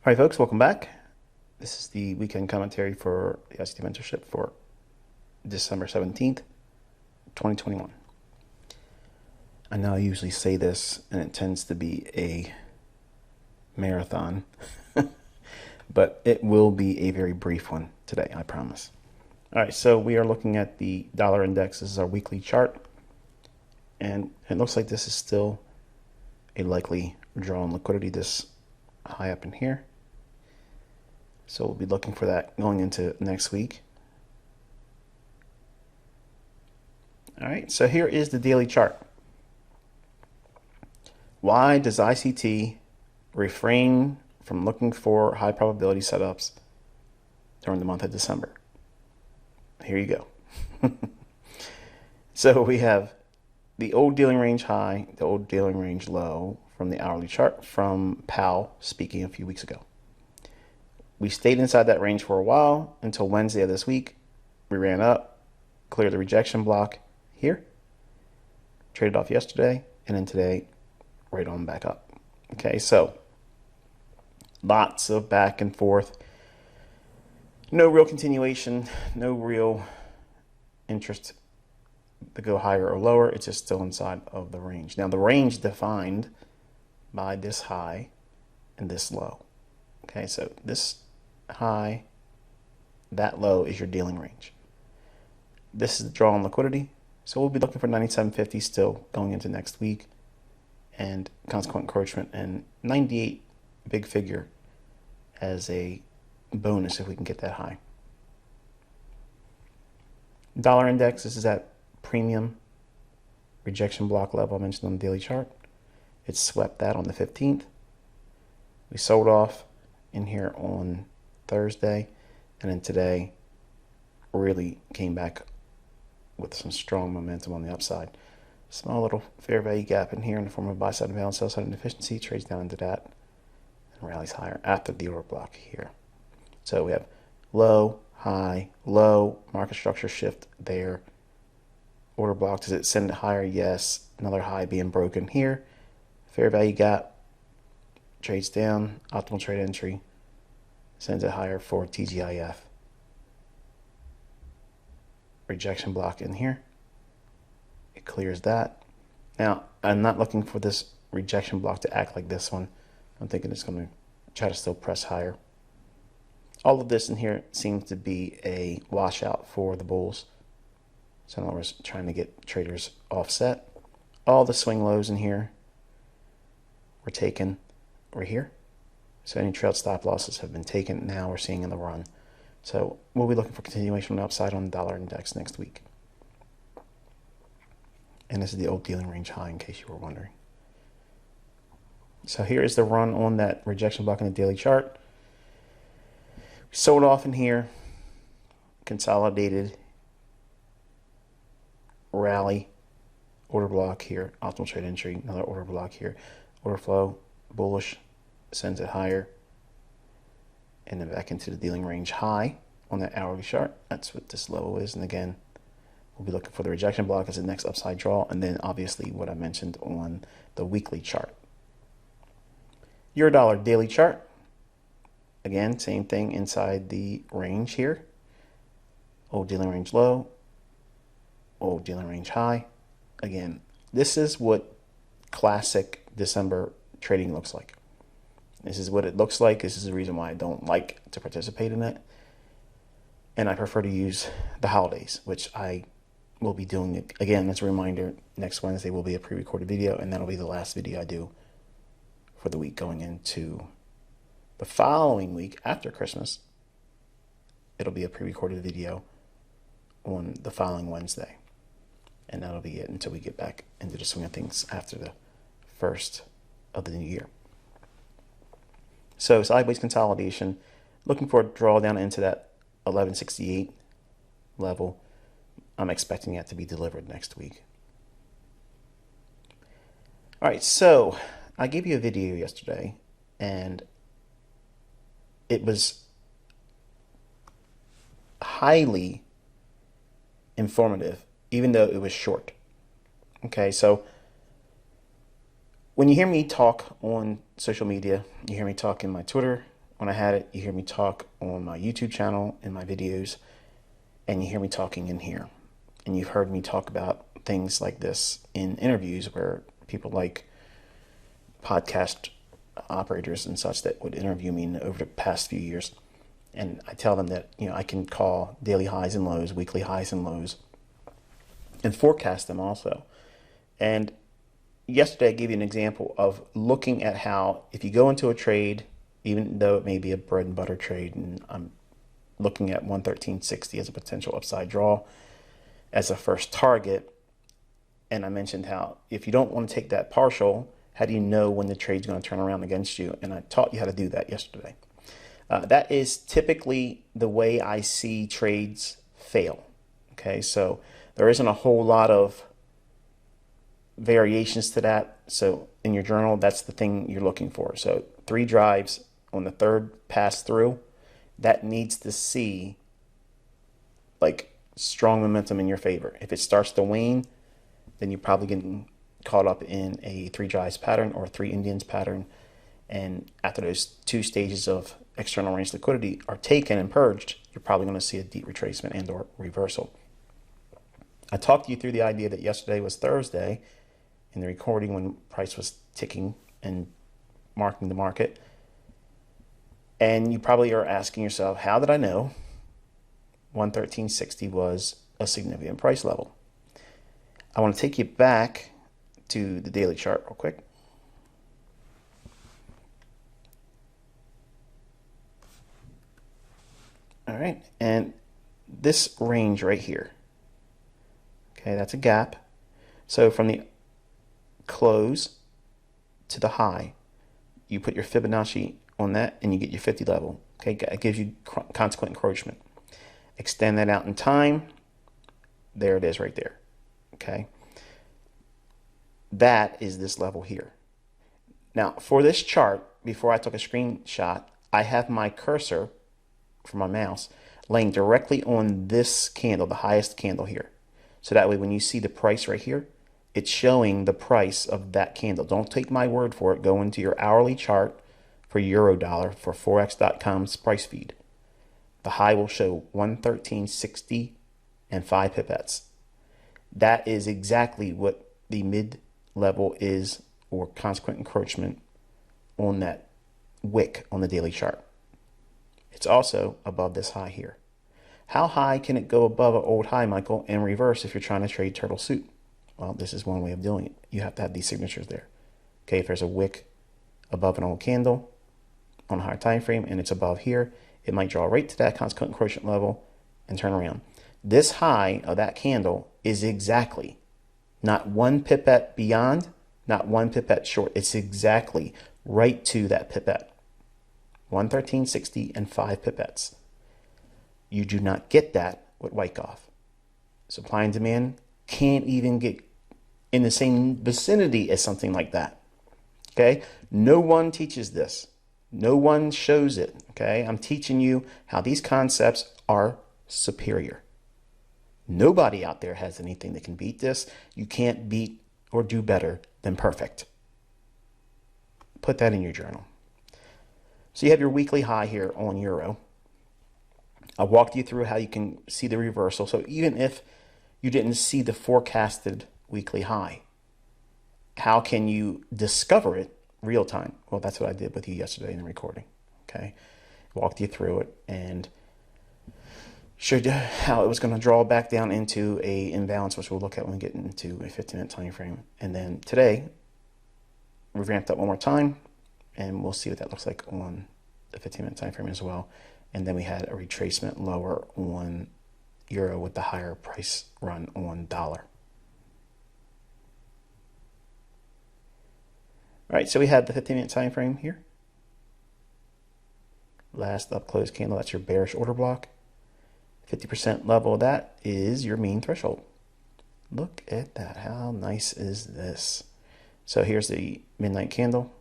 All right, folks, welcome back. This is the weekend commentary for the ICT Mentorship for December 17th, 2021. I know I usually say this, and it tends to be a marathon, but it will be a very brief one today, I promise. All right, so we are looking at the dollar index. This is our weekly chart, and it looks like this is still a likely draw on liquidity, this high up in here. So we'll be looking for that going into next week. All right, so here is the daily chart. Why does ICT refrain from looking for high probability setups during the month of December? Here you go. So we have the old dealing range high, the old dealing range low from the hourly chart from Powell speaking a few weeks ago. We stayed inside that range for a while until Wednesday of this week. We ran up, cleared the rejection block here, traded off yesterday, and then today, right on back up. Okay, so lots of back and forth. No real continuation, no real interest to go higher or lower. It's just still inside of the range. Now, the range defined by this high and this low. Okay, so this high, that low is your dealing range. This is the draw on liquidity. So we'll be looking for 97.50 still going into next week, and consequent encroachment, and 98 big figure as a bonus if we can get that high. Dollar index, this is that premium rejection block level I mentioned on the daily chart. It swept that on the 15th. We sold off in here on Thursday, and then today really came back with some strong momentum on the upside. Small little fair value gap in here in the form of buy side imbalance, sell side inefficiency, trades down into that and rallies higher after the order block here. So we have low, high, low, market structure shift there. Order block, does it send it higher? Yes. Another high being broken here. Fair value gap, trades down, optimal trade entry, sends it higher for TGIF. Rejection block in here. It clears that. Now, I'm not looking for this rejection block to act like this one. I'm thinking it's going to try to still press higher. All of this in here seems to be a washout for the bulls. So in other words, trying to get traders offset. All the swing lows in here were taken right here. So any trailed stop losses have been taken. Now we're seeing in the run. So we'll be looking for continuation on the upside on the dollar index next week. And this is the old dealing range high in case you were wondering. So here is the run on that rejection block in the daily chart. We sold off in here, consolidated, rally, order block here, optimal trade entry, another order block here, order flow, bullish, sends it higher, and then back into the dealing range high on that hourly chart. That's what this low is. And again, we'll be looking for the rejection block as the next upside draw, and then obviously what I mentioned on the weekly chart. Eurodollar daily chart. Again, same thing inside the range here. Old dealing range low, old dealing range high. Again, this is what classic December trading looks like. This is what it looks like. This is the reason why I don't like to participate in it. And I prefer to use the holidays, which I will be doing it. Again, as a reminder, next Wednesday will be a pre-recorded video, and that'll be the last video I do for the week going into the following week after Christmas. It'll be a pre-recorded video on the following Wednesday. And that'll be it until we get back into the swing of things after the first of the new year. So sideways consolidation, looking for a drawdown into that 1168 level. I'm expecting that to be delivered next week. All right, so I gave you a video yesterday, and it was highly informative, even though it was short. Okay, so when you hear me talk on social media, you hear me talk in my Twitter, when I had it. You hear me talk on my YouTube channel, in my videos, and you hear me talking in here. And you've heard me talk about things like this in interviews where people like podcast operators and such that would interview me over the past few years. And I tell them that, I can call daily highs and lows, weekly highs and lows, and forecast them also. And yesterday I gave you an example of looking at how, if you go into a trade, even though it may be a bread and butter trade, and I'm looking at 113.60 as a potential upside draw as a first target, and I mentioned how if you don't want to take that partial, how do you know when the trade's going to turn around against you? And I taught you how to do that yesterday. That is typically the way I see trades fail. Okay, so there isn't a whole lot of variations to that. So in your journal, that's the thing you're looking for. So 3 drives on the third pass through, that needs to see like strong momentum in your favor. If it starts to wane, then you're probably getting caught up in a 3 drives pattern or a 3 Indians pattern. And after those 2 stages of external range liquidity are taken and purged, you're probably going to see a deep retracement and or reversal. I talked you through the idea that yesterday was Thursday in the recording when price was ticking and marking the market. And you probably are asking yourself, how did I know 113.60 was a significant price level? I want to take you back to the daily chart real quick. All right, and this range right here, okay, that's a gap. So from the close to the high, you put your Fibonacci on that and you get your 50 level. Okay, it gives you consequent encroachment. Extend that out in time. There it is right there. Okay, that is this level here. Now for this chart, before I took a screenshot, I have my cursor for my mouse laying directly on this candle, the highest candle here. So that way when you see the price right here, it's showing the price of that candle. Don't take my word for it. Go into your hourly chart for Eurodollar for Forex.com's price feed. The high will show 113.60 and 5 pipettes. That is exactly what the mid level is, or consequent encroachment, on that wick on the daily chart. It's also above this high here. How high can it go above an old high, Michael, and reverse if you're trying to trade turtle soup? Well, this is one way of doing it. You have to have these signatures there. Okay, if there's a wick above an old candle on a higher time frame and it's above here, it might draw right to that consequent encroachment level and turn around. This high of that candle is exactly not 1 pipette beyond, not 1 pipette short. It's exactly right to that pipette. 113.60 and 5 pipettes. You do not get that with Wyckoff. Supply and demand can't even get in the same vicinity as something like that. Okay? No one teaches this. No one shows it. Okay? I'm teaching you how these concepts are superior. Nobody out there has anything that can beat this. You can't beat or do better than perfect. Put that in your journal. So you have your weekly high here on Euro. I walked you through how you can see the reversal. So even if you didn't see the forecasted weekly high, how can you discover it real time? Well, that's what I did with you yesterday in the recording. Okay, walked you through it and showed you how it was going to draw back down into a imbalance, which we'll look at when we get into a 15-minute time frame. And then today, we ramped up one more time, and we'll see what that looks like on the 15-minute time frame as well. And then we had a retracement lower on Euro with the higher price run on dollar. All right, so we had the 15-minute time frame here. Last up close candle, that's your bearish order block. 50% level of that is your mean threshold. Look at that. How nice is this? So here's the midnight candle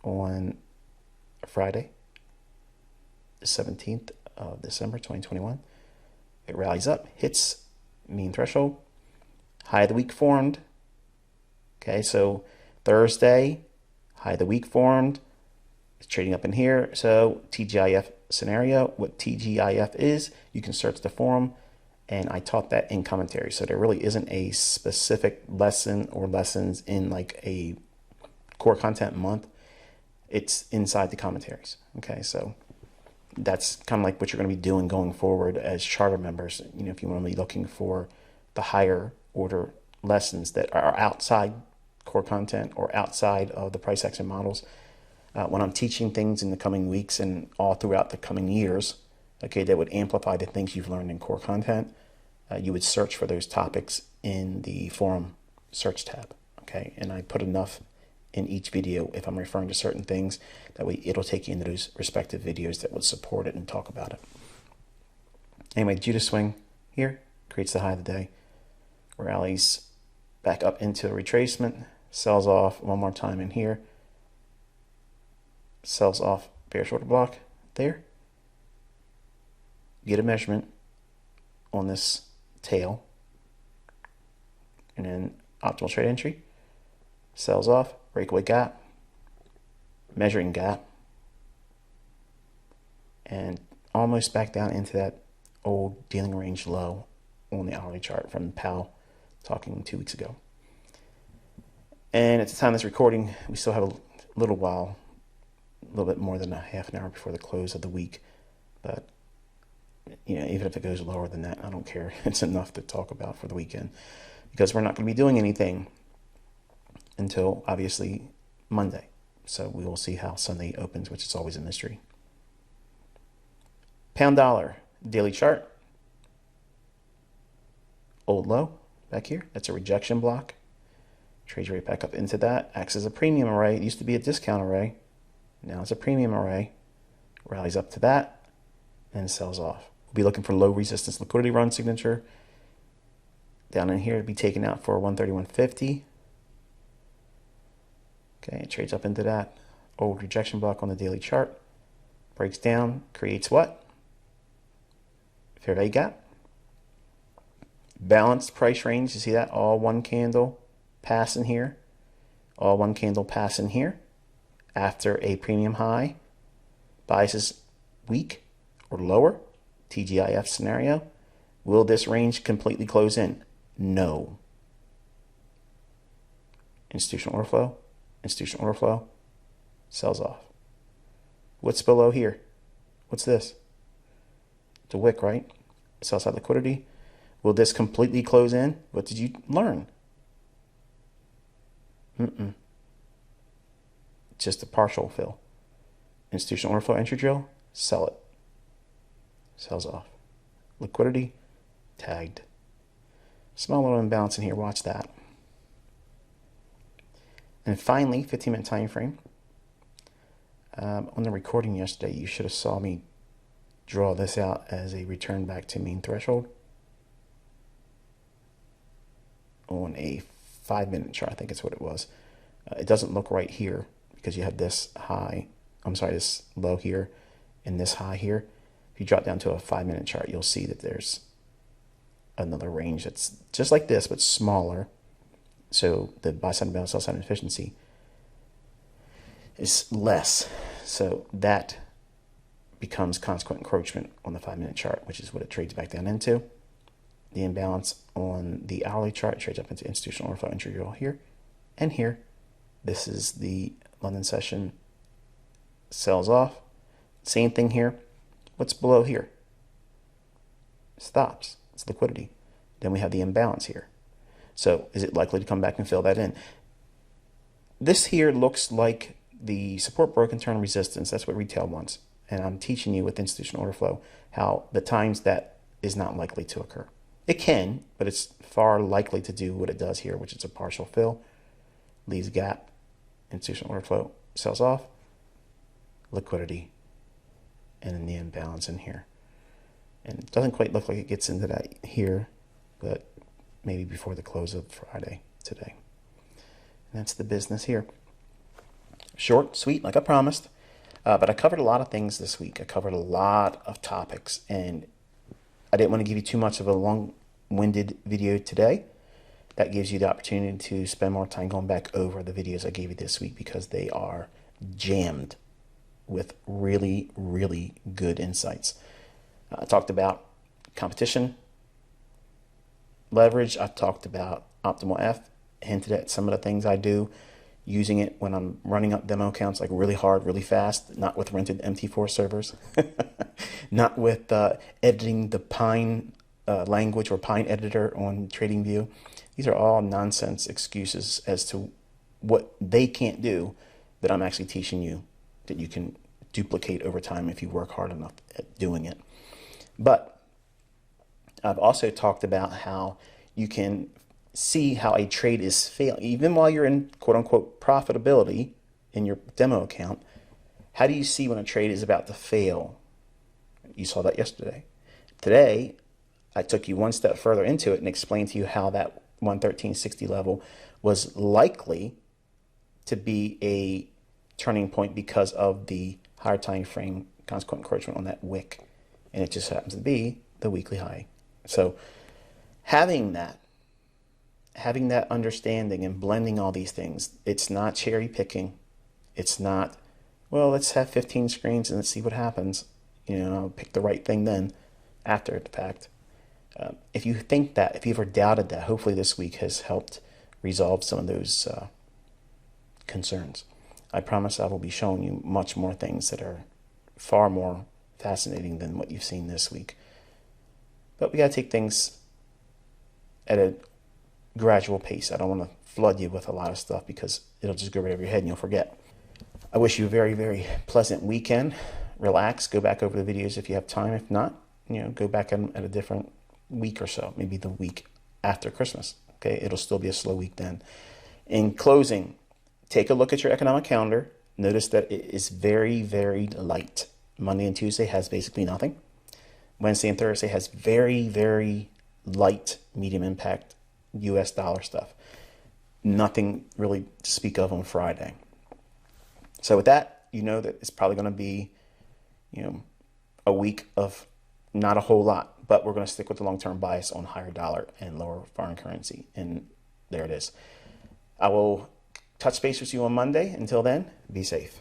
on Friday, the 17th of December, 2021. It rallies up, hits mean threshold. High of the week formed. Okay, so Thursday, high of the week formed. It's trading up in here. So TGIF scenario, what TGIF is, you can search the forum, and I taught that in commentary. So there really isn't a specific lesson or lessons in like a core content month. It's inside the commentaries. Okay, so that's kind of like what you're going to be doing going forward as charter members. You know, if you want to be looking for the higher order lessons that are outside core content or outside of the price action models, when I'm teaching things in the coming weeks and all throughout the coming years, okay, that would amplify the things you've learned in core content, you would search for those topics in the forum search tab, okay? And I put enough in each video if I'm referring to certain things. That way it'll take you into those respective videos that would support it and talk about it. Anyway, Judas swing here creates the high of the day. Rallies back up into a retracement, sells off one more time in here, sells off bearish order block there. Get a measurement on this tail, and then optimal trade entry, sells off, breakaway gap, measuring gap, and almost back down into that old dealing range low on the hourly chart from Powell talking 2 weeks ago. And at the time of this recording, we still have a little while, a little bit more than a half an hour before the close of the week. But you know, even if it goes lower than that, I don't care. It's enough to talk about for the weekend, because we're not going to be doing anything until obviously Monday. So we will see how Sunday opens, which is always a mystery. Pound dollar daily chart. Old low back here. That's a rejection block. Trades right back up into that. Acts as a premium array. It used to be a discount array. Now it's a premium array. Rallies up to that and sells off. We'll be looking for low resistance liquidity run signature. Down in here to be taken out for 131.50. Okay, it trades up into that old rejection block on the daily chart. Breaks down, creates what? Fair value gap. Balanced price range. You see that? All one candle pass in here. All one candle pass in here. After a premium high. Bias is weak or lower. TGIF scenario. Will this range completely close in? No. Institutional order flow. Institutional order flow. Sells off. What's below here? What's this? It's a wick, right? Sell side liquidity. Will this completely close in? What did you learn? Just a partial fill. Institutional order flow entry drill. Sell it. Sells off. Liquidity. Tagged. Small little imbalance in here. Watch that. And finally, 15-minute time frame. On the recording yesterday, you should have saw me draw this out as a return back to mean threshold on a 5-minute chart. I think it's what it was. It doesn't look right here because you have this high, this low here and this high here. If you drop down to a 5-minute chart, you'll see that there's another range that's just like this, but smaller. So the buy side and balance, sell side efficiency is less. So that becomes consequent encroachment on the 5-minute chart, which is what it trades back down into. The imbalance on the hourly chart trades up into institutional order flow entry drill here and here. This is the London session. Sells off. Same thing here. What's below here? Stops. It's liquidity. Then we have the imbalance here. So is it likely to come back and fill that in? This here looks like the support broken turn resistance. That's what retail wants. And I'm teaching you with institutional order flow how the times that is not likely to occur. It can, but it's far likely to do what it does here, which is a partial fill, leaves a gap, institutional order flow, sells off, liquidity, and then the imbalance in here. And it doesn't quite look like it gets into that here, but maybe before the close of Friday today. And that's the business here. Short, sweet, like I promised. But I covered a lot of things this week. I covered a lot of topics, and I didn't want to give you too much of a long-winded video today. That gives you the opportunity to spend more time going back over the videos I gave you this week because they are jammed with really, really good insights. I talked about competition leverage. I talked about Optimal F, hinted at some of the things I do, using it when I'm running up demo accounts like really hard, really fast, not with rented MT4 servers, not with editing the Pine language or Pine editor on TradingView. These are all nonsense excuses as to what they can't do that I'm actually teaching you that you can duplicate over time if you work hard enough at doing it. But I've also talked about how you can see how a trade is failing, even while you're in quote unquote profitability in your demo account. How do you see when a trade is about to fail? You saw that yesterday. Today, I took you one step further into it and explained to you how that 113.60 level was likely to be a turning point because of the higher time frame consequent encroachment on that wick. And it just happens to be the weekly high. So having that understanding and blending all these things, it's not cherry picking. It's not, well, let's have 15 screens and let's see what happens. I'll pick the right thing then after the fact. If you think that, if you've ever doubted that, hopefully this week has helped resolve some of those concerns. I promise I will be showing you much more things that are far more fascinating than what you've seen this week. But we got to take things at a gradual pace. I don't want to flood you with a lot of stuff because it'll just go right over your head and you'll forget. I wish you a very, very pleasant weekend. Relax, go back over the videos if you have time. If not, go back at a different week or so, maybe the week after Christmas. Okay, it'll still be a slow week then. In closing, take a look at your economic calendar. Notice that it is very, very light. Monday and Tuesday has basically nothing. Wednesday and Thursday has very, very light medium impact US dollar stuff. Nothing really to speak of on Friday. So with that, that it's probably going to be, a week of not a whole lot, but we're going to stick with the long-term bias on higher dollar and lower foreign currency. And there it is. I will touch base with you on Monday. Until then, be safe.